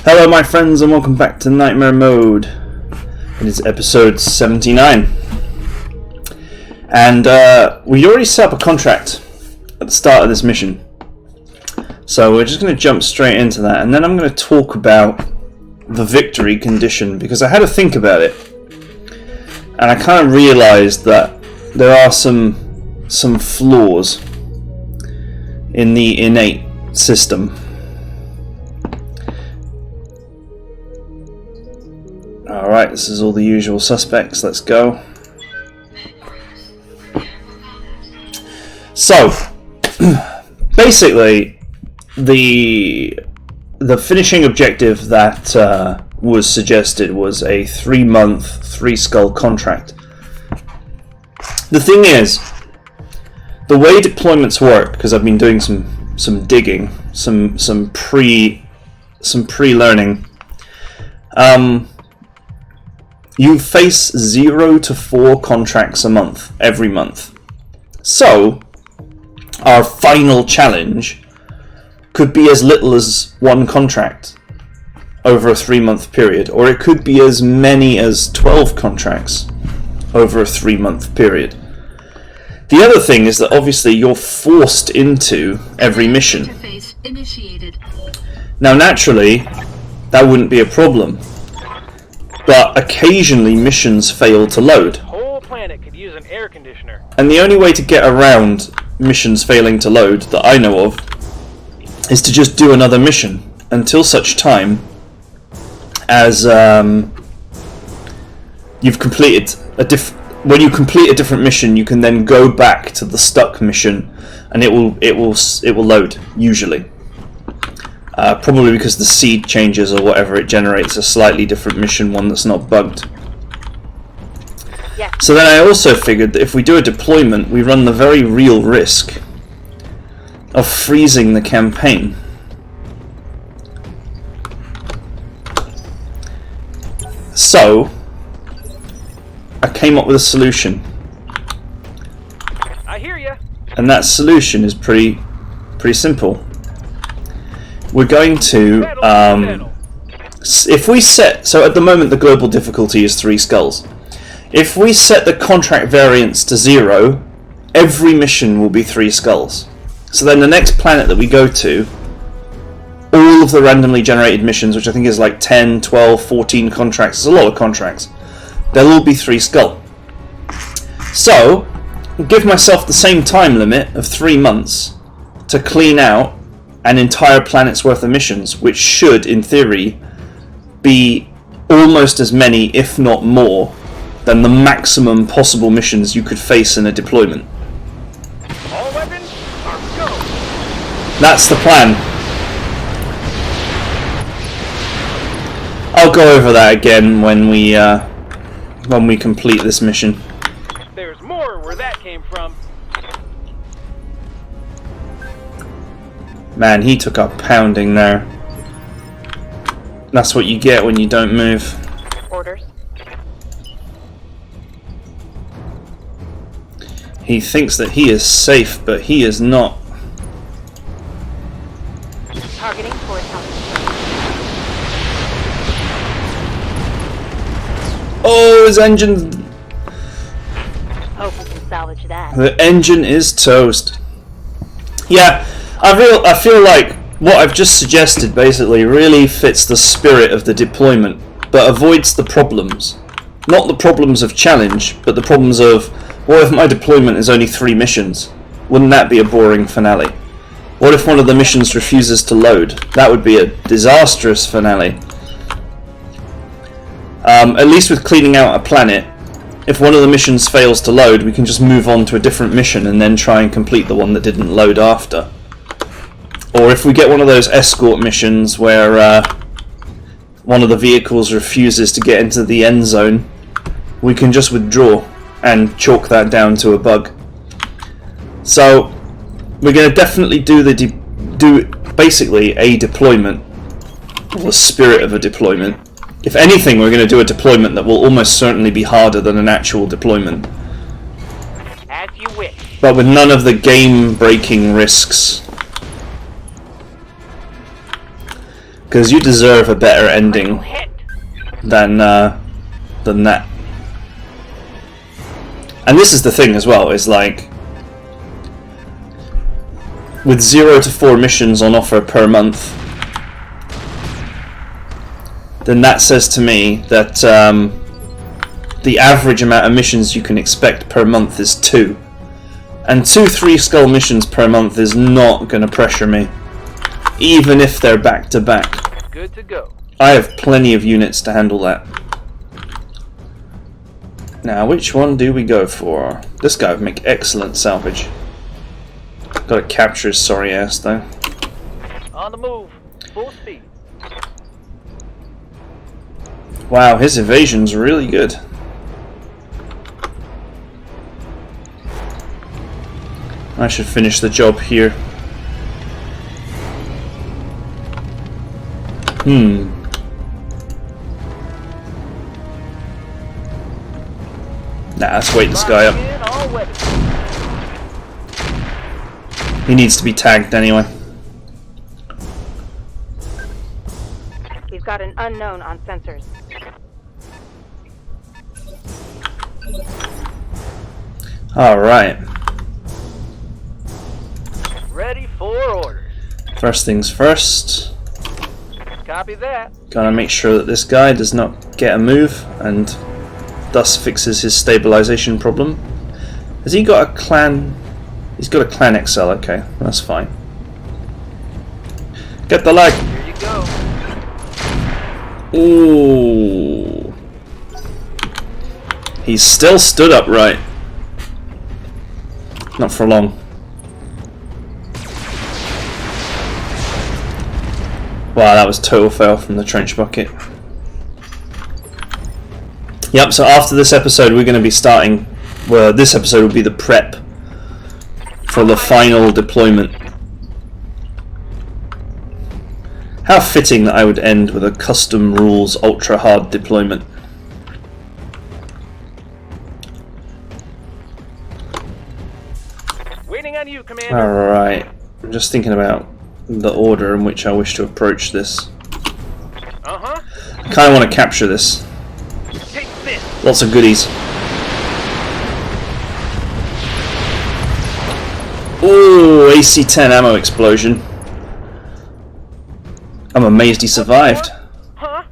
Hello my friends and welcome back to Nightmare Mode. It is episode 79. And we already set up a contract at the start of this mission. So we're just going to jump straight into that, and then I'm going to talk about the victory condition, because I had to think about it. And I kind of realised that there are some flaws in the innate system. Alright, this is all the usual suspects, let's go. So, basically, the finishing objective that was suggested was a 3-month, 3-skull contract. The thing is, the way deployments work, because I've been doing some digging, some pre-learning, you face 0 to 4 contracts a month, every month. So, our final challenge could be as little as 1 contract over a 3-month period, or it could be as many as 12 contracts over a 3-month period. The other thing is that obviously you're forced into every mission. Now naturally, that wouldn't be a problem. But occasionally missions fail to load. The whole planet could use an air conditioner. And the only way to get around missions failing to load that I know of is to just do another mission until such time as you've completed when you complete a different mission, you can then go back to the stuck mission and it will load usually. Probably because the seed changes or whatever, it generates a slightly different mission, one that's not bugged. Yeah. So then I also figured that if we do a deployment, we run the very real risk of freezing the campaign. So I came up with a solution. I hear ya. And that solution is pretty simple. We're going to, if we set, so at the moment the global difficulty is 3 skulls. If we set the contract variance to 0, every mission will be 3 skulls. So then the next planet that we go to, all of the randomly generated missions, which I think is like 10, 12, 14 contracts, it's a lot of contracts, they'll all be 3 skull. So, I'll give myself the same time limit of 3 months to clean out an entire planet's worth of missions, which should, in theory, be almost as many, if not more, than the maximum possible missions you could face in a deployment. All weapons are go. That's the plan. I'll go over that again when we complete this mission. There's more where that came from. Man, he took a pounding there. That's what you get when you don't move. Orders. He thinks that he is safe, but he is not. Targeting for Oh, his engine! Hope we can salvage that. The engine is toast. Yeah, I feel like what I've just suggested basically really fits the spirit of the deployment, but avoids the problems. Not the problems of challenge, but the problems of, what if my deployment is only 3 missions? Wouldn't that be a boring finale? What if one of the missions refuses to load? That would be a disastrous finale. At least with cleaning out a planet, if one of the missions fails to load, we can just move on to a different mission and then try and complete the one that didn't load after. Or if we get one of those escort missions where one of the vehicles refuses to get into the end zone, we can just withdraw and chalk that down to a bug. So we're going to definitely do basically a deployment, or the spirit of a deployment. If anything, we're going to do a deployment that will almost certainly be harder than an actual deployment. As you wish. But with none of the game-breaking risks. Because you deserve a better ending Hit. than that. And this is the thing as well, is like, with 0 to 4 missions on offer per month, then that says to me that the average amount of missions you can expect per month is 2. And 2 3-skull missions per month is not going to pressure me, even if they're back to back. Good to go. I have plenty of units to handle that. Now, which one do we go for? This guy would make excellent salvage. Gotta capture his sorry ass though. On the move. Full speed. Wow, his evasion's really good. I should finish the job here. Nah, let's wait this guy up. In all weather. He needs to be tagged anyway. We've got an unknown on sensors. Alright. Ready for orders. First things first. Copy that. Gotta make sure that this guy does not get a move and thus fixes his stabilization problem. Has he got a clan? He's got a clan XL, okay, that's fine. Get the leg! Here you go. Ooh. He's still stood upright. Not for long. Wow, that was total fail from the trench bucket. Yep, so after this episode we're going to be starting, well, this episode will be the prep for the final deployment. How fitting that I would end with a custom rules ultra hard deployment. Waiting on you, Commander. Alright, I'm just thinking about the order in which I wish to approach this. Uh-huh. I kind of want to capture this. Take this. Lots of goodies. Ooh, AC-10 ammo explosion. I'm amazed he survived. Huh?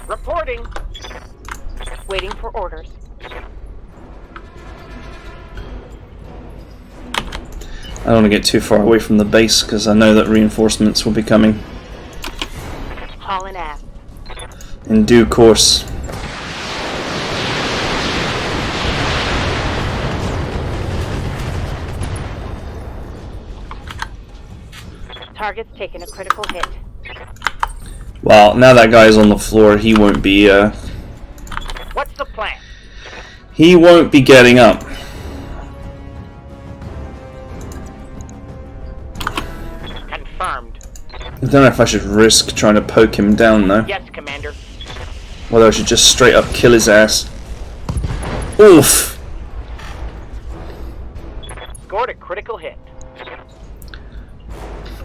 Reporting. Waiting for orders. I don't want to get too far away from the base because I know that reinforcements will be coming Hauling ass. in due course. Target's taken a critical hit. Well, now that guy's on the floor, he won't be What's the plan? he won't be getting up. Confirmed. I don't know if I should risk trying to poke him down though. Yes, Commander. Whether I should just straight up kill his ass. Oof! Scored a critical hit.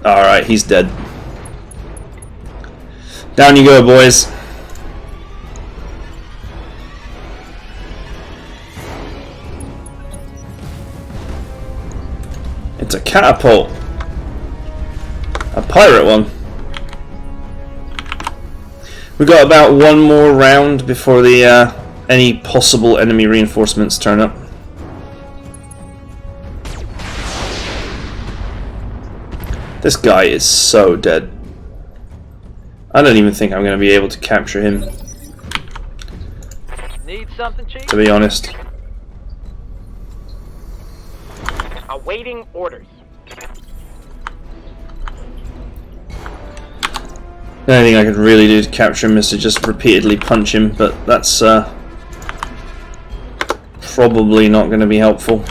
Alright, he's dead. Down you go, boys. It's a catapult. A pirate one. We got about one more round before the any possible enemy reinforcements turn up. This guy is so dead. I don't even think I'm going to be able to capture him, Need something, Chief? to be honest. Awaiting orders. The only thing I could really do to capture him is to just repeatedly punch him, but that's probably not going to be helpful.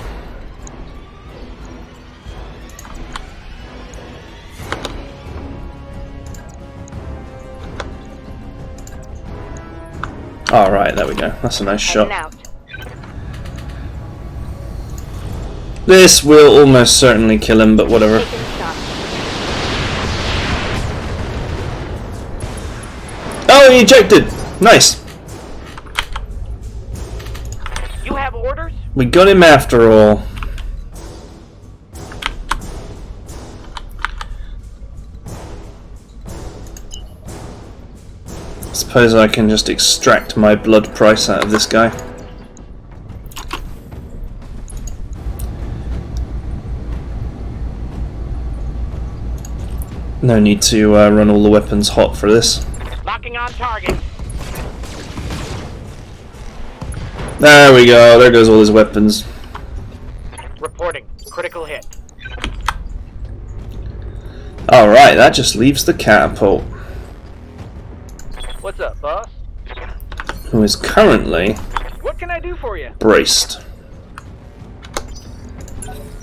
Alright, there we go. That's a nice shot. Heading out. This will almost certainly kill him, but whatever. Taking stock. Oh, he ejected! Nice! You have orders? We got him after all. Suppose I can just extract my blood price out of this guy. No need to run all the weapons hot for this. Locking on target. There we go, there goes all his weapons. Reporting. Critical hit. Alright, that just leaves the catapult, What's up, boss? who is currently What can I do for you? braced.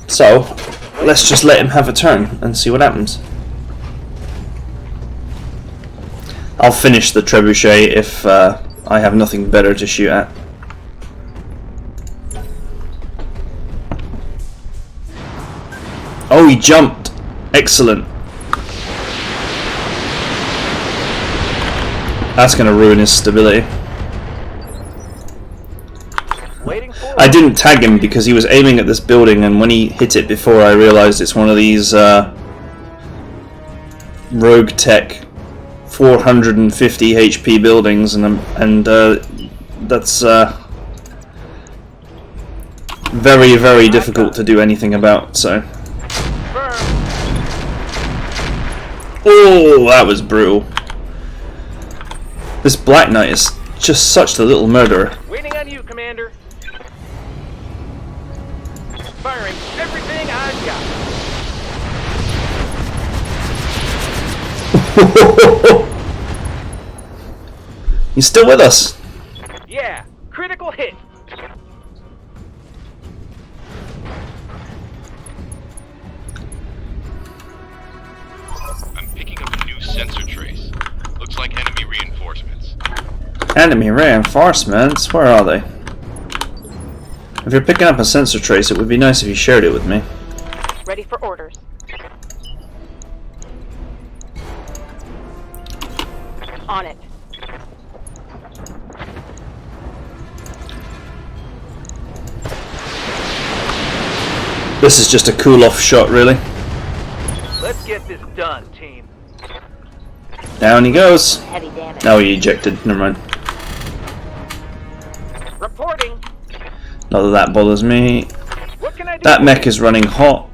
So, let's just let him have a turn and see what happens. I'll finish the trebuchet if I have nothing better to shoot at. Oh, he jumped! Excellent. That's going to ruin his stability. Waiting for I didn't tag him because he was aiming at this building, and when he hit it before, I realized it's one of these RogueTech 450 HP buildings, and that's very, very difficult to do anything about. So, Confirmed. oh, that was brutal. This Black Knight is just such the little murderer. Waiting on you, Commander. Firing everything I've got. He's still with us. Yeah, critical hit. I'm picking up a new sensor trace. Looks like enemy reinforcements. Enemy reinforcements? Where are they? If you're picking up a sensor trace, it would be nice if you shared it with me. Ready for orders. On it. This is just a cool-off shot, really. Let's get this done, team. Down he goes. Heavy damage. Oh, he ejected. Never mind. Reporting. Not that that bothers me. What can I do? That mech is running hot.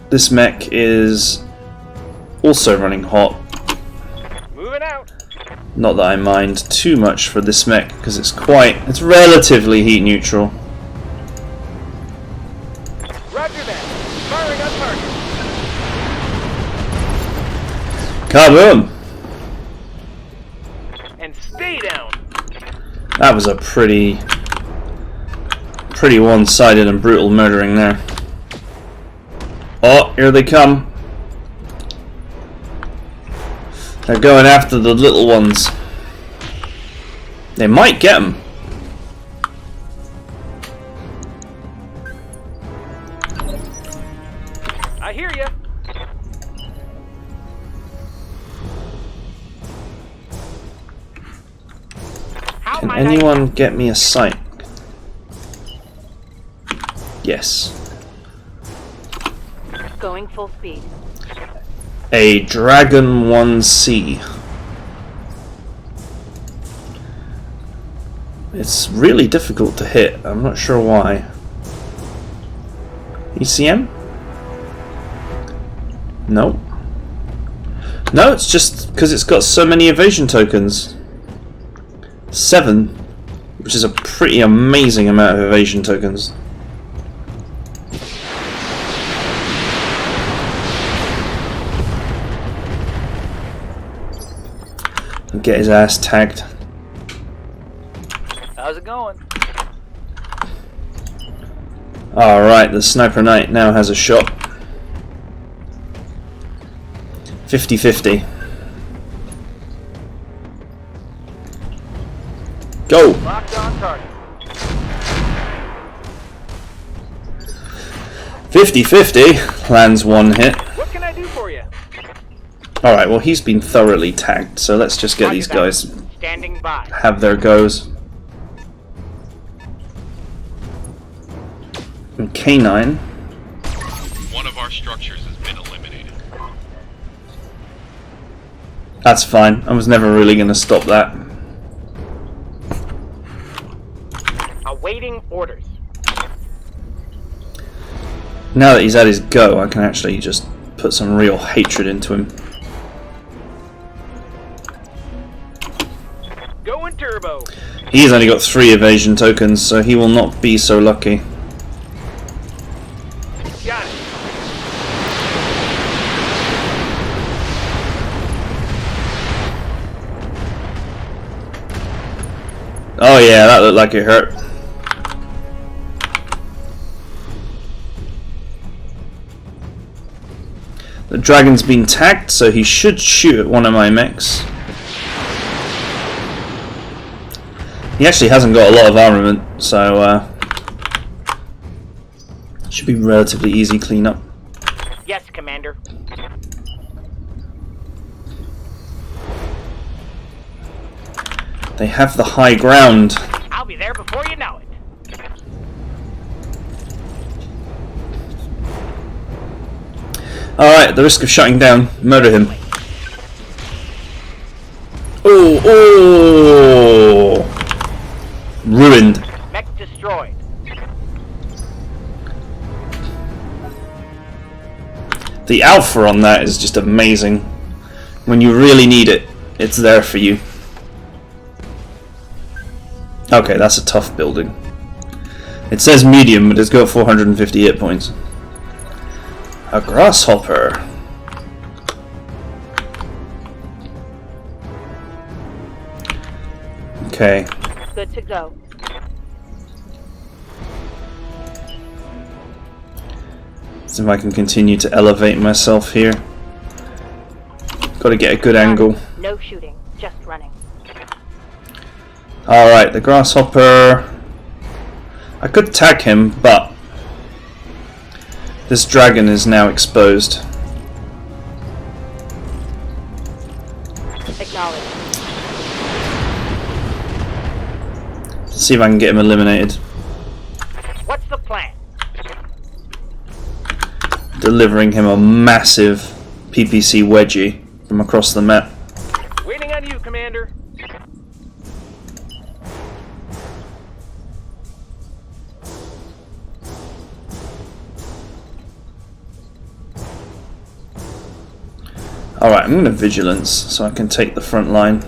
This mech is also running hot. Moving out. Not that I mind too much for this mech, because it's relatively heat neutral. Roger that. Firing on target. Kaboom! And stay down. That was a pretty one-sided and brutal murdering there. Oh, here they come. They're going after the little ones. They might get them. I hear ya. How Can might anyone get me a sight? Yes. Going full speed. A Dragon 1C. It's really difficult to hit. I'm not sure why. ECM? No. No, it's just because it's got so many evasion tokens. 7, which is a pretty amazing amount of evasion tokens. And get his ass tagged. How's it going? Alright, the Sniper Knight now has a shot. 50-50. Go! Locked on target. 50-50. Lands one hit. What can I do for you? Alright, well he's been thoroughly tagged, so let's just get Roger these that. guys Standing by. have their goes. And K9. One of our structures has been eliminated. That's fine. I was never really going to stop that. Awaiting orders. Now that he's at his go, I can actually just put some real hatred into him. Going turbo. He's only got 3 evasion tokens, so he will not be so lucky. Got it. Oh yeah, that looked like it hurt. The dragon's been tagged, so he should shoot at one of my mechs. He actually hasn't got a lot of armament, so should be relatively easy cleanup. Yes, Commander. They have the high ground. I'll be there before you know it. Alright, at the risk of shutting down, murder him. Oh, oh! Ruined. Mech destroyed. The alpha on that is just amazing. When you really need it, it's there for you. Okay, that's a tough building. It says medium, but it's got 450 hit points. A grasshopper. Okay. Good to go. See if I can continue to elevate myself here. Got to get a good angle. No shooting, just running. Alright, the grasshopper. I could tag him, but this dragon is now exposed. Acknowledged. Let's see if I can get him eliminated. What's the plan? Delivering him a massive PPC wedgie from across the map. Waiting on you, Commander. Alright, I'm going to vigilance so I can take the front line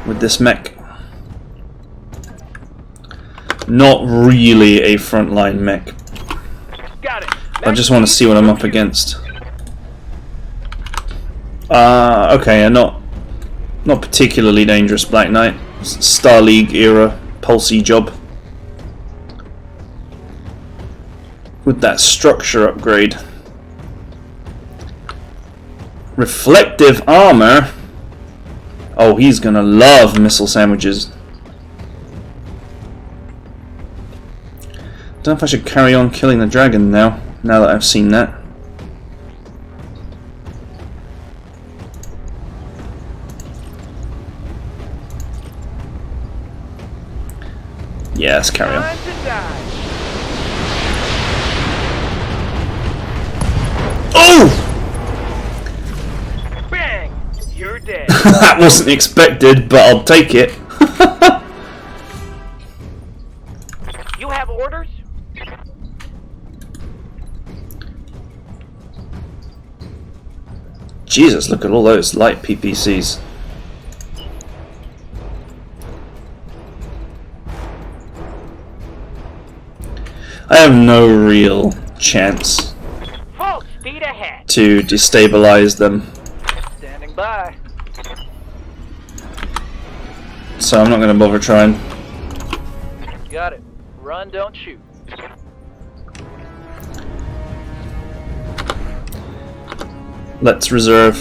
with this mech. Not really a frontline mech. Got it. I just want to see what I'm up against. Okay, a not particularly dangerous Black Knight. Star League era pulsey job. With that structure upgrade. Reflective armor. Oh, he's gonna love missile sandwiches. Don't know if I should carry on killing the dragon now that I've seen that. Yeah, let's carry on. Time to die. Oh! Bang! You're dead. That wasn't expected, but I'll take it. You have orders? Jesus, look at all those light PPCs. I have no real chance Full speed ahead. to destabilize them, Standing by. so I'm not going to bother trying. Got it. Run, don't shoot. Let's reserve.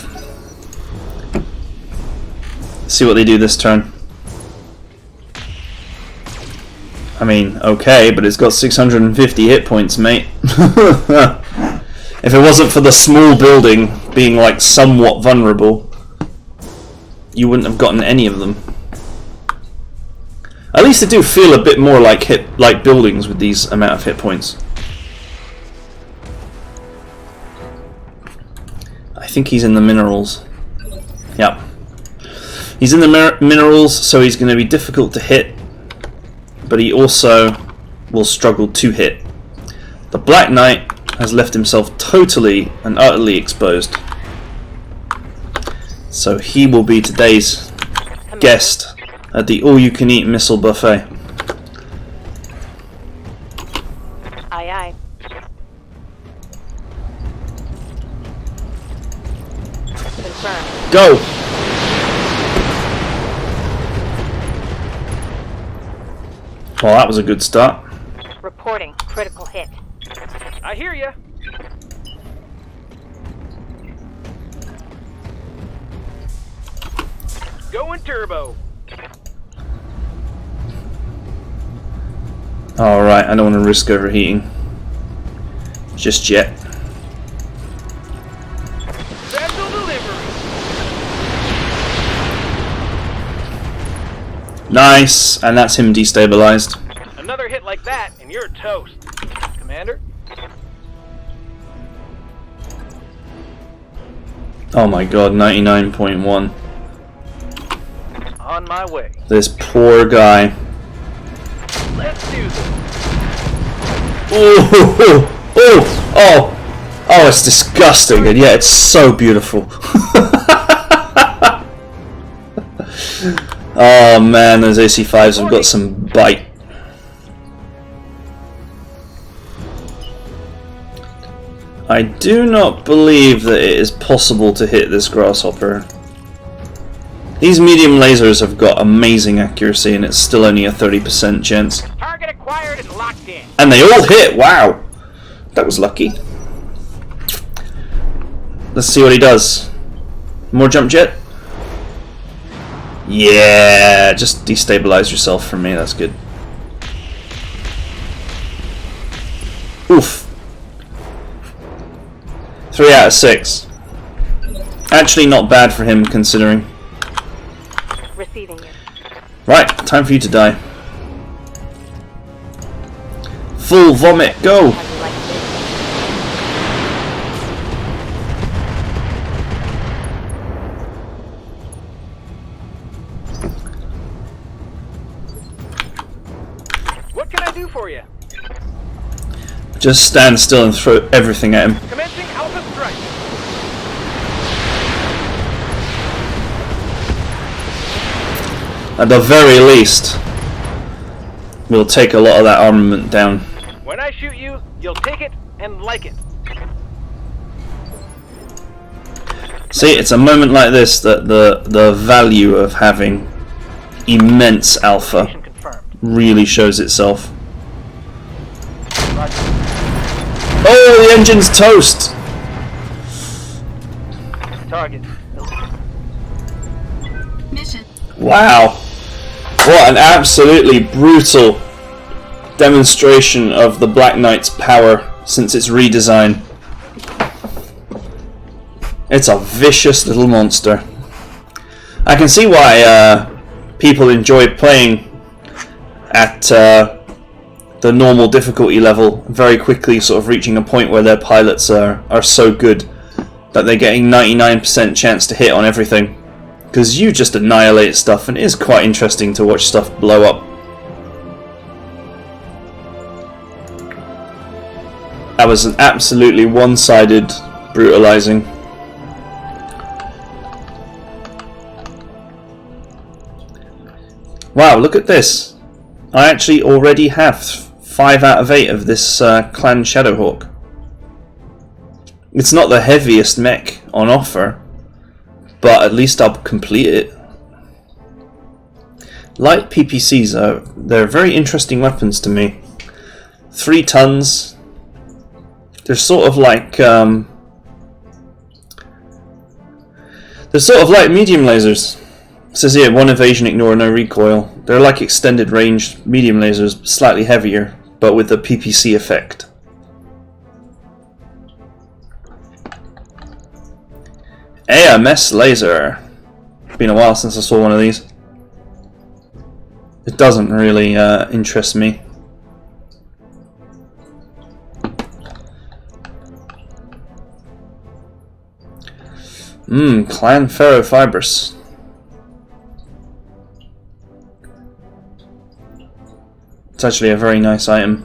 See what they do this turn. I mean, okay, but it's got 650 hit points, mate. If it wasn't for the small building being like somewhat vulnerable, you wouldn't have gotten any of them. At least they do feel a bit more like buildings with these amount of hit points. I think he's in the minerals. Yep. He's in the minerals, so he's going to be difficult to hit, but he also will struggle to hit. The Black Knight has left himself totally and utterly exposed. So he will be today's guest at the all-you-can-eat missile buffet. Aye, aye. Confirmed. Go! Well, that was a good start. Reporting critical hit. I hear ya. Going turbo. Alright, I don't want to risk overheating. Just yet. Special delivery. Nice, and that's him destabilized. Another hit like that, and you're toast. Commander? Oh my god, 99.1. On my way. This poor guy. Let's do this. Oh, it's disgusting, and yet it's so beautiful. Oh man, those AC5s have got some bite. I do not believe that it is possible to hit this grasshopper. These medium lasers have got amazing accuracy, and it's still only a 30% chance. Target acquired and locked in. And they all hit! Wow! That was lucky. Let's see what he does. More jump jet? Yeah! Just destabilize yourself for me, that's good. Oof. 3 out of 6. Actually not bad for him, considering. Receiving you. Right, time for you to die. Full vomit, go! How you like this? What can I do for you? Just stand still and throw everything at him. Commencing Alpha Strike. At the very least, we'll take a lot of that armament down. When I shoot you, you'll take it and like it. See, it's a moment like this that the value of having immense alpha Mission confirmed. really shows itself. Roger. Oh, the engine's toast! Target. Mission. Wow. What an absolutely brutal demonstration of the Black Knight's power since its redesign. It's a vicious little monster. I can see why people enjoy playing at the normal difficulty level, very quickly sort of reaching a point where their pilots are so good that they're getting 99% chance to hit on everything. Because you just annihilate stuff, and it is quite interesting to watch stuff blow up. That was an absolutely one-sided brutalizing. Wow, look at this. I actually already have 5 out of 8 of this Clan Shadowhawk. It's not the heaviest mech on offer, but at least I'll complete it. Light PPCs they're very interesting weapons to me. 3 tons. They're sort of like medium lasers. It says here, 1 evasion, ignore, no recoil. They're like extended range medium lasers, slightly heavier, but with the PPC effect. AMS laser. Been a while since I saw one of these. It doesn't really interest me. Clan ferrofibrous. It's actually a very nice item.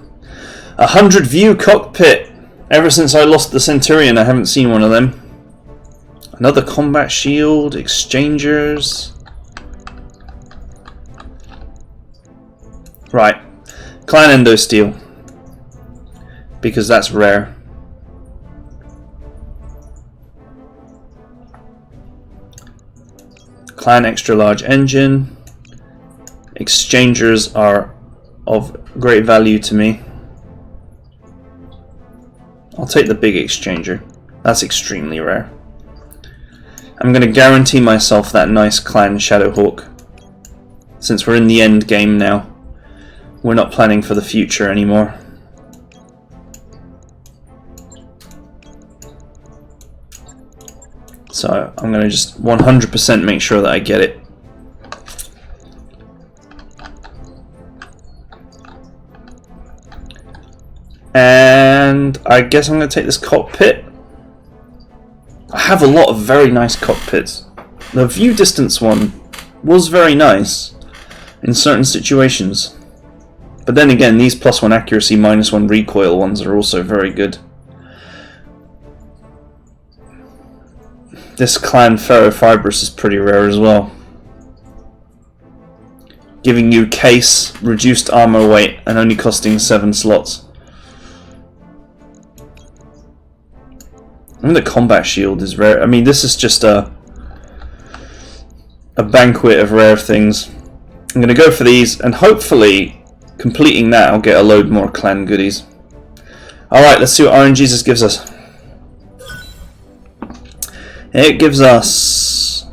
100 view cockpit. Ever since I lost the Centurion, I haven't seen one of them. Another combat shield, exchangers. Right, clan endo steel, because that's rare. Clan extra large engine. Exchangers are of great value to me. I'll take the big exchanger. That's extremely rare. I'm going to guarantee myself that nice clan Shadowhawk. Since we're in the end game now, we're not planning for the future anymore. So I'm going to just 100% make sure that I get it. And I guess I'm going to take this cockpit. I have a lot of very nice cockpits. The view distance one was very nice in certain situations. But then again, these +1 accuracy, -1 recoil ones are also very good. This clan ferrofibrous is pretty rare as well. Giving you case, reduced armor weight, and only costing 7 slots. And the combat shield is rare. I mean, this is just a banquet of rare things. I'm going to go for these, and hopefully, completing that, I'll get a load more clan goodies. Alright, let's see what RNGesus gives us. It gives us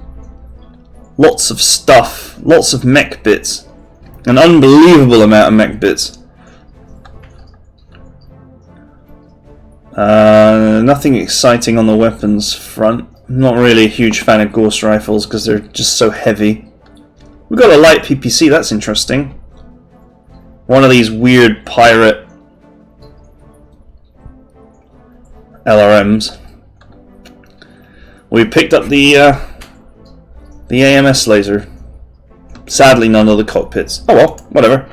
lots of stuff, lots of mech bits, an unbelievable amount of mech bits. Nothing exciting on the weapons front. I'm not really a huge fan of Ghost Rifles because they're just so heavy. We've got a light PPC, that's interesting. One of these weird pirate LRMs. We picked up the AMS laser. Sadly, none of the cockpits. Oh well, whatever.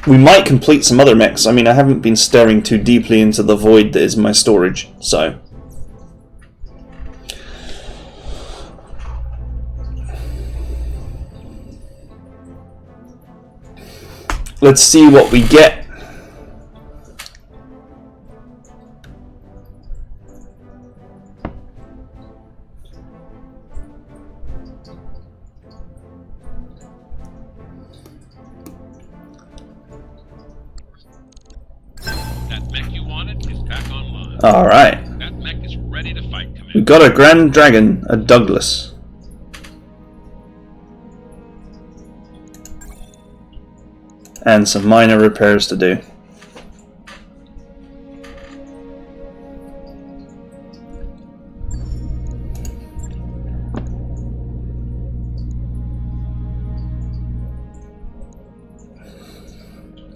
We might complete some other mechs. I mean, I haven't been staring too deeply into the void that is my storage, so. Let's see what we get. Alright. That mech is ready to fight, Commander. We got a Grand Dragon, a Douglas. And some minor repairs to do.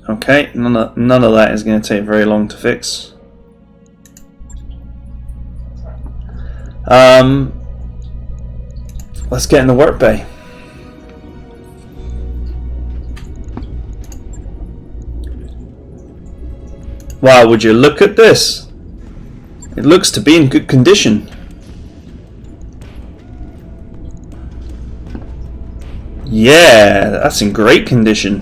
Okay, none of that is going to take very long to fix. Let's get in the work bay. Wow, would you look at this? It looks to be in good condition. Yeah, that's in great condition.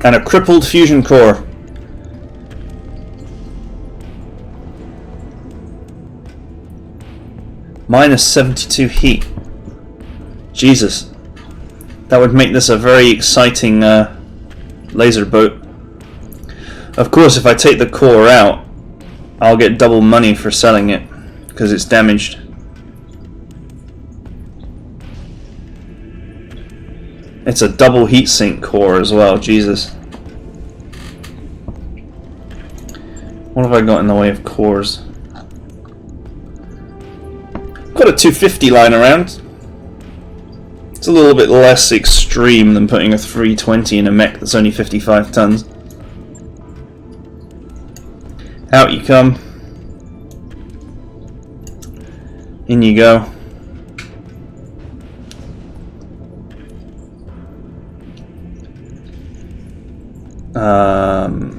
And a crippled fusion core. -72 heat. Jesus. That would make this a very exciting laser boat. Of course, if I take the core out, I'll get double money for selling it, because it's damaged. It's a double heatsink core as well, Jesus. What have I got in the way of cores? Got a 250 lying around. It's a little bit less extreme than putting a 320 in a mech that's only 55 tons. Out you come. In you go.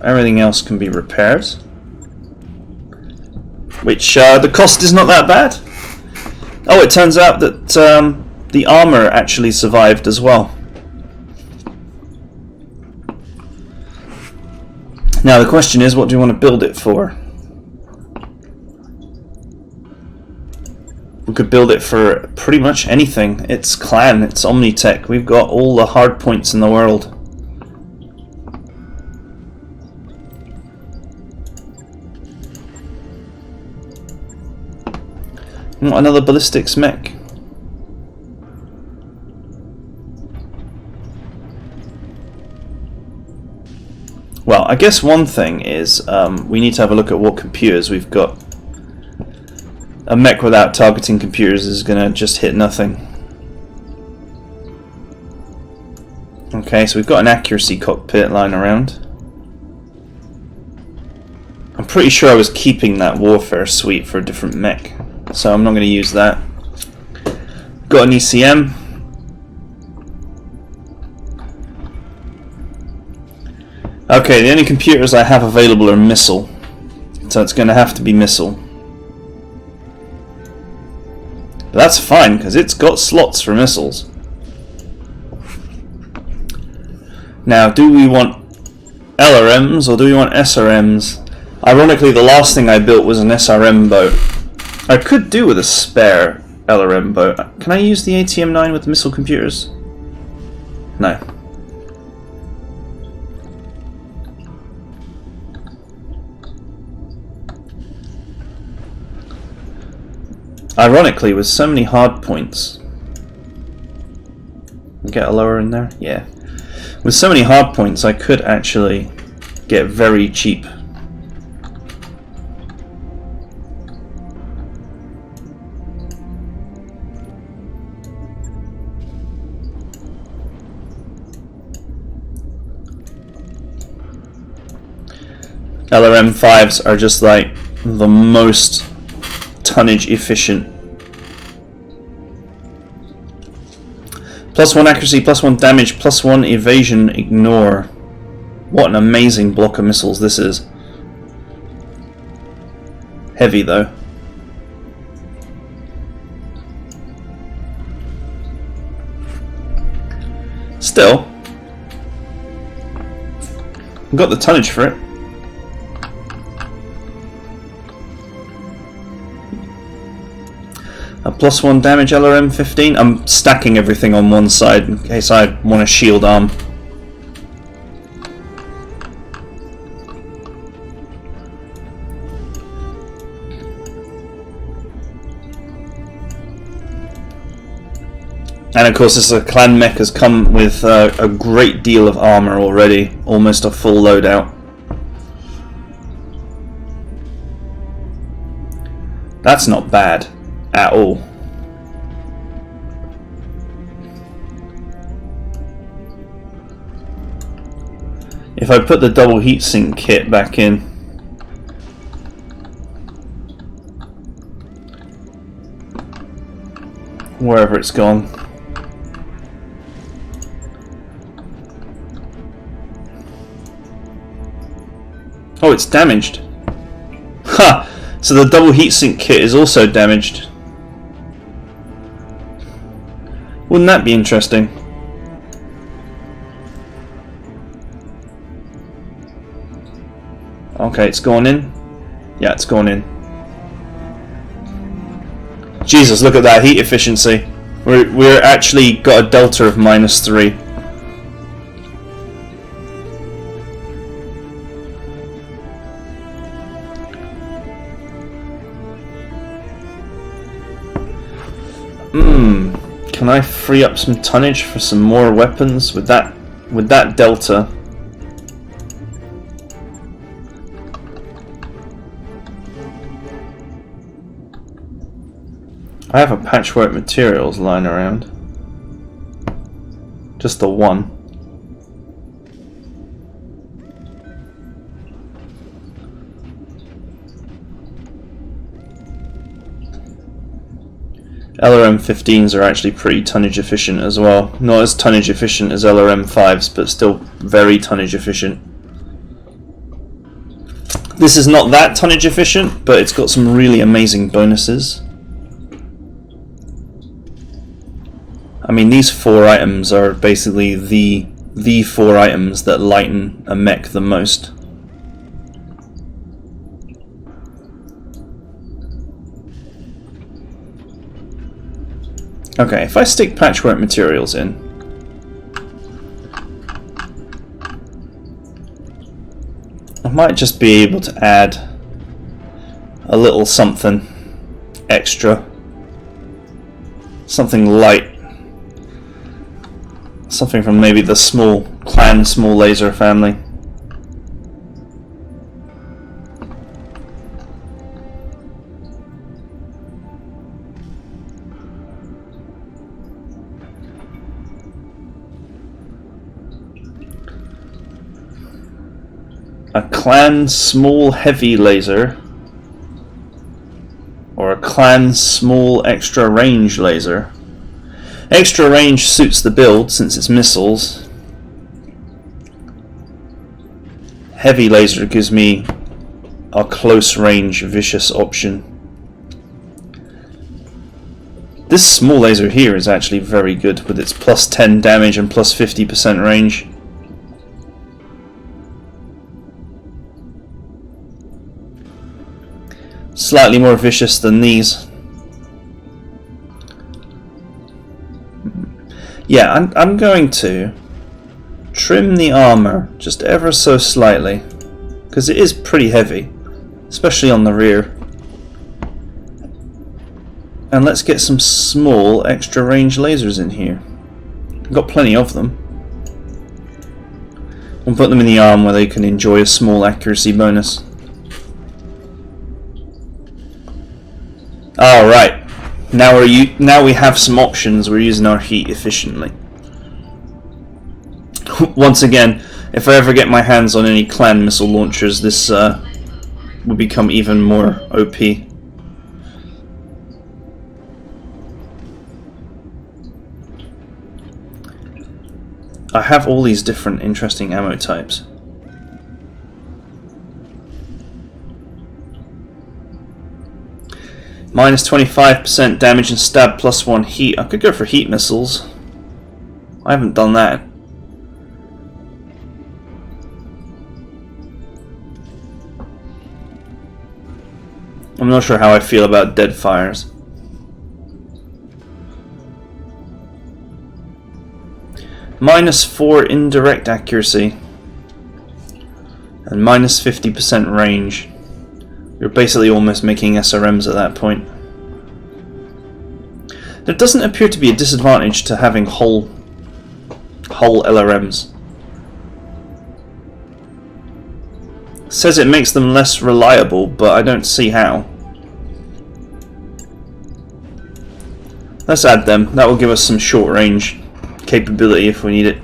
Everything else can be repaired. Which, the cost is not that bad. Oh, it turns out that the armor actually survived as well. Now the question is, what do you want to build it for? We could build it for pretty much anything. It's Clan, it's Omnitech. We've got all the hard points in the world. Another ballistics mech. Well, I guess one thing is we need to have a look at what computers we've got. A mech without targeting computers is going to just hit nothing. Okay, so we've got an accuracy cockpit lying around. I'm pretty sure I was keeping that warfare suite for a different mech, so I'm not going to use that. Got an ECM. Okay, the only computers I have available are missile, so it's going to have to be missile. But that's fine, because it's got slots for missiles. Now, do we want LRMs or do we want SRMs? Ironically, the last thing I built was an SRM boat. I could do with a spare LRM boat. Can I use the ATM-9 with missile computers? No. Ironically, with so many hard points... Get a lower in there? Yeah. With so many hard points, I could actually get very cheap. LRM-5s are just like the most tonnage efficient. +1 accuracy, +1 damage, +1 evasion, ignore. What an amazing block of missiles this is. Heavy though. Still, I've got the tonnage for it. A +1 damage LRM-15. I'm stacking everything on one side in case I want a shield arm. And of course, this clan mech has come with a great deal of armor already, almost a full loadout. That's not bad at all. If I put the double heatsink kit back in, wherever it's gone. Oh, it's damaged. Ha! So the double heatsink kit is also damaged. Wouldn't that be interesting? Okay, it's gone in. Yeah, it's gone in. Jesus, look at that heat efficiency. We're actually got a delta of -3. Can I free up some tonnage for some more weapons with that delta? I have a patchwork materials lying around. Just the one. LRM 15s are actually pretty tonnage efficient as well. Not as tonnage efficient as LRM 5s, but still very tonnage efficient. This is not that tonnage efficient, but it's got some really amazing bonuses. I mean, these 4 items are basically the 4 items that lighten a mech the most. Okay, if I stick patchwork materials in, I might just be able to add a little something extra. Something light. Something from maybe the small laser family. A clan small heavy laser, or a clan small extra range laser. Extra range suits the build since it's missiles. Heavy laser gives me a close range vicious option. This small laser here is actually very good with its plus 10 damage and plus 50% range. Slightly more vicious than these. Yeah, I'm going to trim the armor just ever so slightly, because it is pretty heavy, especially on the rear. And let's get some small extra range lasers in here. I've got plenty of them. We'll put them in the arm where they can enjoy a small accuracy bonus. Alright, now we have some options. We're using our heat efficiently. Once again, if I ever get my hands on any clan missile launchers, this will become even more OP. I have all these different interesting ammo types. Minus 25% damage and stab plus 1 heat. I could go for heat missiles. I haven't done that. I'm not sure how I feel about dead fires. Minus 4 indirect accuracy and minus 50% range. You're basically almost making SRMs at that point. There doesn't appear to be a disadvantage to having whole LRMs. It says it makes them less reliable, but I don't see how. Let's add them. That will give us some short range capability if we need it.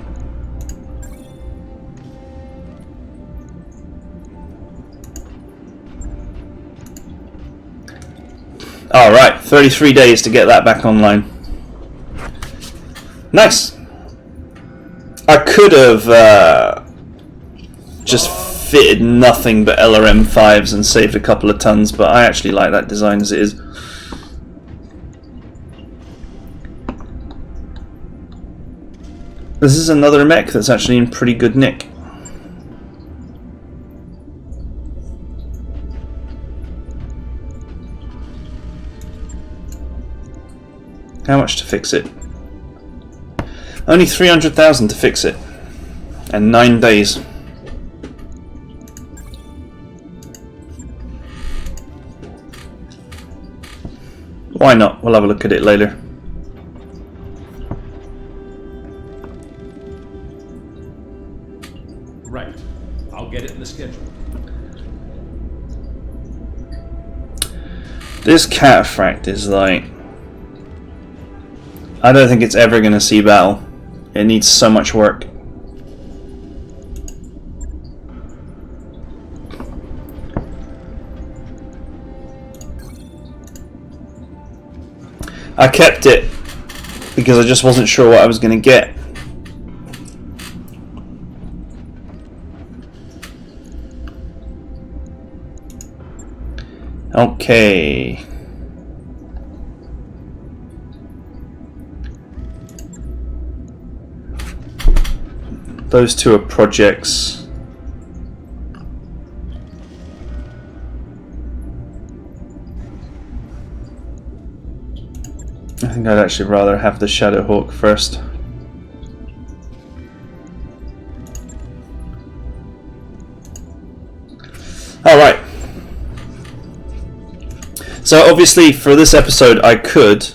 Alright, 33 days to get that back online. Nice! I could have just fitted nothing but LRM 5s and saved a couple of tons, but I actually like that design as it is. This is another mech that's actually in pretty good nick. How much to fix it? Only 300,000 to fix it. And 9 days. Why not? We'll have a look at it later. This cataphract is like... I don't think it's ever going to see battle. It needs so much work. I kept it because I just wasn't sure what I was going to get. Okay. Those two are projects. I think I'd actually rather have the Shadowhawk first. Alright. So obviously for this episode I could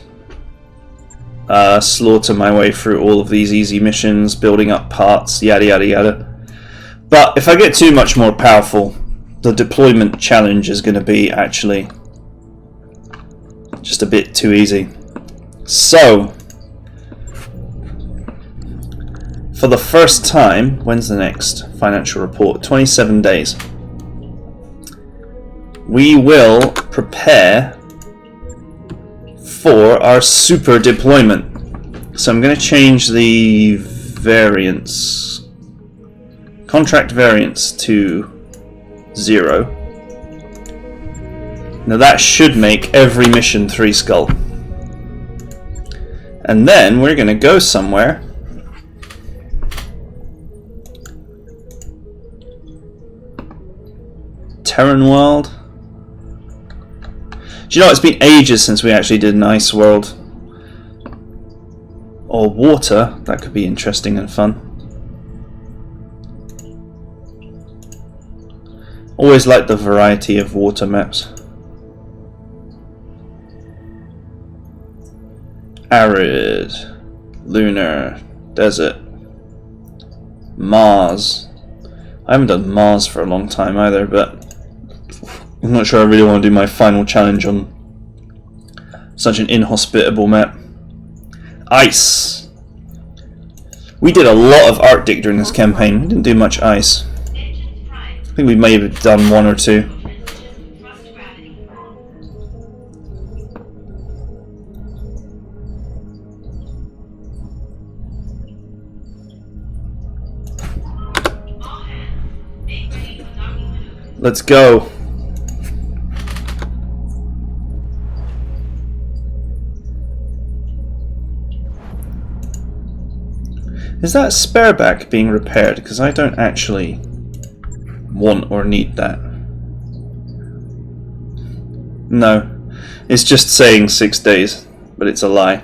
slaughter my way through all of these easy missions, building up parts, yada yada yada. But if I get too much more powerful, the deployment challenge is going to be actually just a bit too easy. So, for the first time, when's the next financial report? 27 days. We will prepare for our super deployment. So I'm going to change the variance, contract variance to 0. Now that should make every mission 3 skull. And then we're going to go somewhere Terran World. Do you know, it's been ages since we actually did an ice world. Or water, that could be interesting and fun. Always like the variety of water maps. Arid, lunar, desert, Mars. I haven't done Mars for a long time either, but I'm not sure I really want to do my final challenge on such an inhospitable map. Ice. We did a lot of Arctic during this campaign. We didn't do much ice. I think we may have done 1 or 2. Let's go. Is that spareback being repaired? Because I don't actually want or need that. No. It's just saying 6 days, but it's a lie.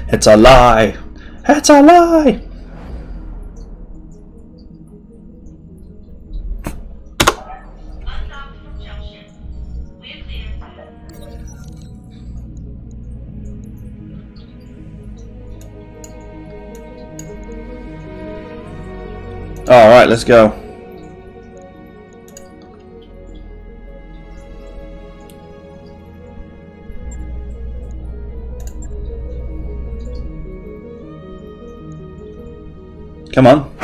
It's a lie! It's a lie! Alright, let's go. Come on.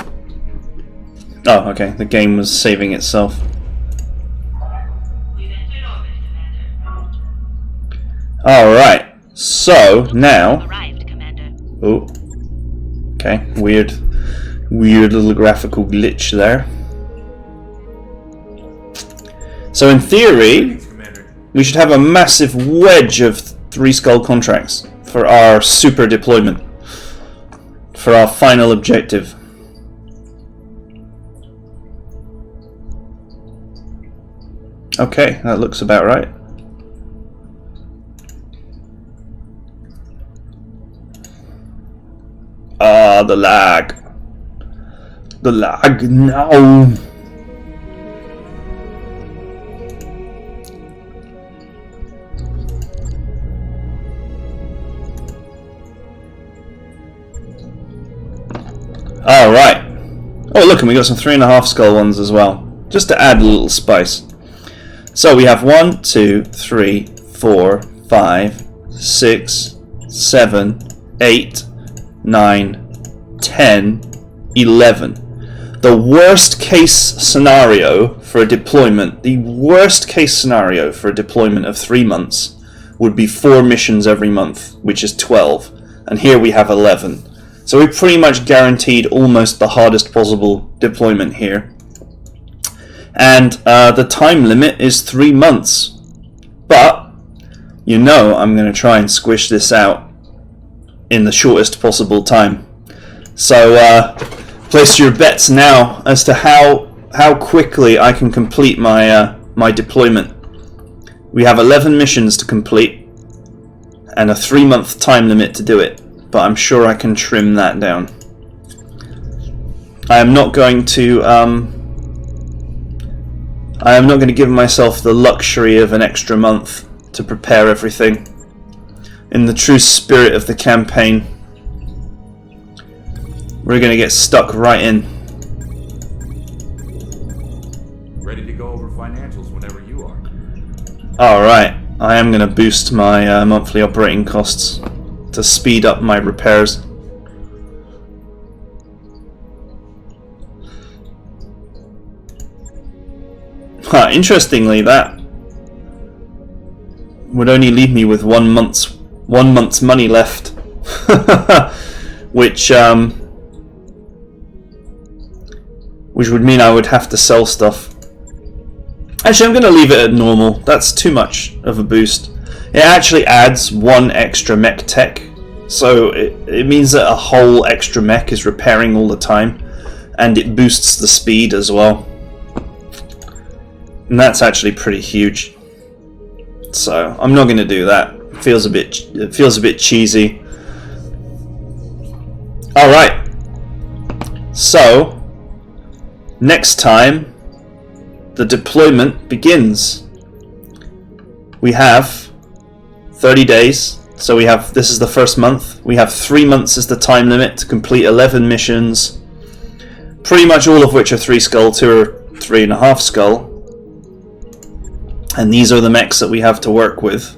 Oh, okay. The game was saving itself. Alright. So, now... Oh. Okay. Weird little graphical glitch there. So in theory, we should have a massive wedge of 3 skull contracts for our super deployment. For our final objective. Okay, that looks about right. Ah, the lag. The lag, no. Alright. Oh, look, and we got some 3.5 skull ones as well. Just to add a little spice. So we have 1, 2, 3, 4, 5, 6, 7, 8, 9, 10, 11. The worst case scenario for a deployment, of 3 months would be 4 missions every month, which is 12. And here we have 11. So we pretty much guaranteed almost the hardest possible deployment here. And the time limit is 3 months. But, you know I'm going to try and squish this out in the shortest possible time. So place your bets now as to how quickly I can complete my deployment. We have 11 missions to complete and a 3-month time limit to do it. But I'm sure I can trim that down. I am not going to give myself the luxury of an extra month to prepare everything. In the true spirit of the campaign, we're going to get stuck right in. Ready to go over financials whenever you are. Alright, I am going to boost my monthly operating costs to speed up my repairs. Interestingly, that would only leave me with 1 month's money left, which would mean I would have to sell stuff. Actually, I'm going to leave it at normal. That's too much of a boost. It actually adds 1 extra mech tech, so it means that a whole extra mech is repairing all the time, and it boosts the speed as well. And that's actually pretty huge. So I'm not going to do that. It feels a bit cheesy. All right. So next time the deployment begins. We have 30 days. So we have, this is the first month. We have 3 months as the time limit to complete 11 missions. Pretty much all of which are 3 skull, 2 are 3.5 skull. And these are the mechs that we have to work with.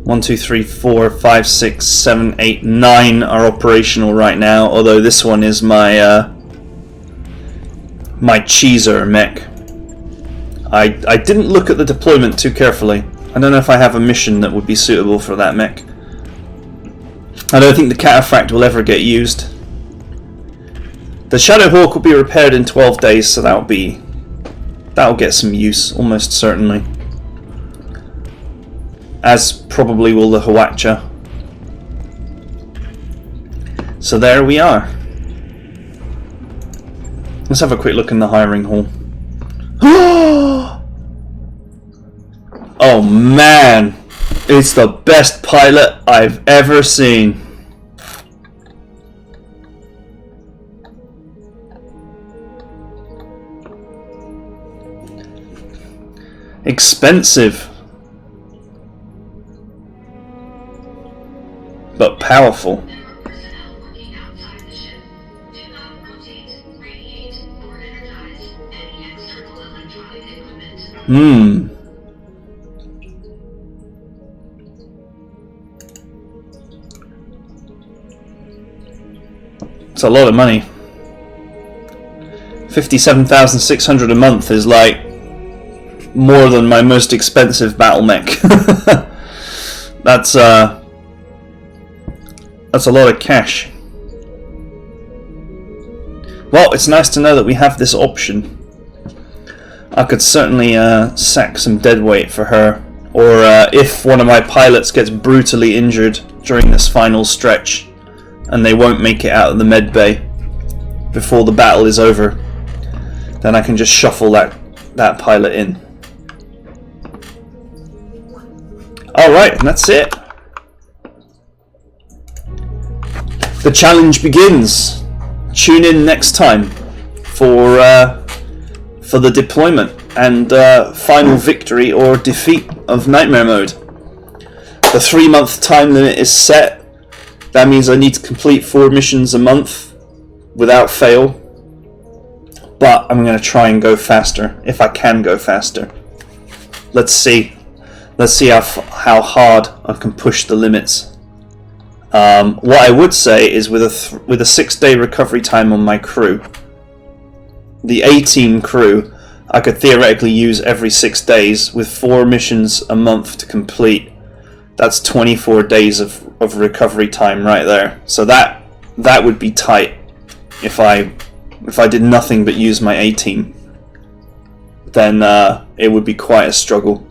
1, 2, 3, 4, 5, 6, 7, 8, 9 are operational right now, although this one is my my cheeser mech. I didn't look at the deployment too carefully. I don't know if I have a mission that would be suitable for that mech. I don't think the Cataphract will ever get used. The Shadowhawk will be repaired in 12 days, so that'll get some use, almost certainly. As probably will the Hwacha. So there we are. Let's have a quick look in the hiring hall. Oh man! It's the best pilot I've ever seen. Expensive, but powerful. It's a lot of money. 57,600 a month is like more than my most expensive battle mech. That's a lot of cash. Well, it's nice to know that we have this option. I could certainly sack some deadweight for her, or if one of my pilots gets brutally injured during this final stretch and they won't make it out of the med bay before the battle is over, then I can just shuffle that pilot in. Alright, and that's it. The challenge begins. Tune in next time for the deployment and final victory or defeat of Nightmare Mode. The 3-month time limit is set. That means I need to complete 4 missions a month without fail. But I'm going to try and go faster, if I can go faster. Let's see. Let's see how hard I can push the limits. What I would say is with a 6-day recovery time on my crew, the A-team crew, I could theoretically use every 6 days with 4 missions a month to complete. That's 24 days of recovery time right there. So that would be tight if I did nothing but use my A-team. Then it would be quite a struggle.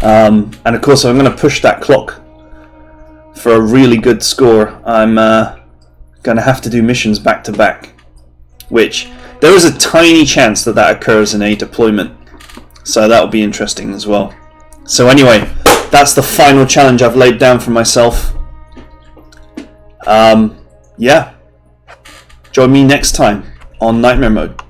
And of course, I'm going to push that clock for a really good score. I'm going to have to do missions back to back, which there is a tiny chance that occurs in a deployment. So that'll be interesting as well. So anyway, that's the final challenge I've laid down for myself. Yeah. Join me next time on Nightmare Mode.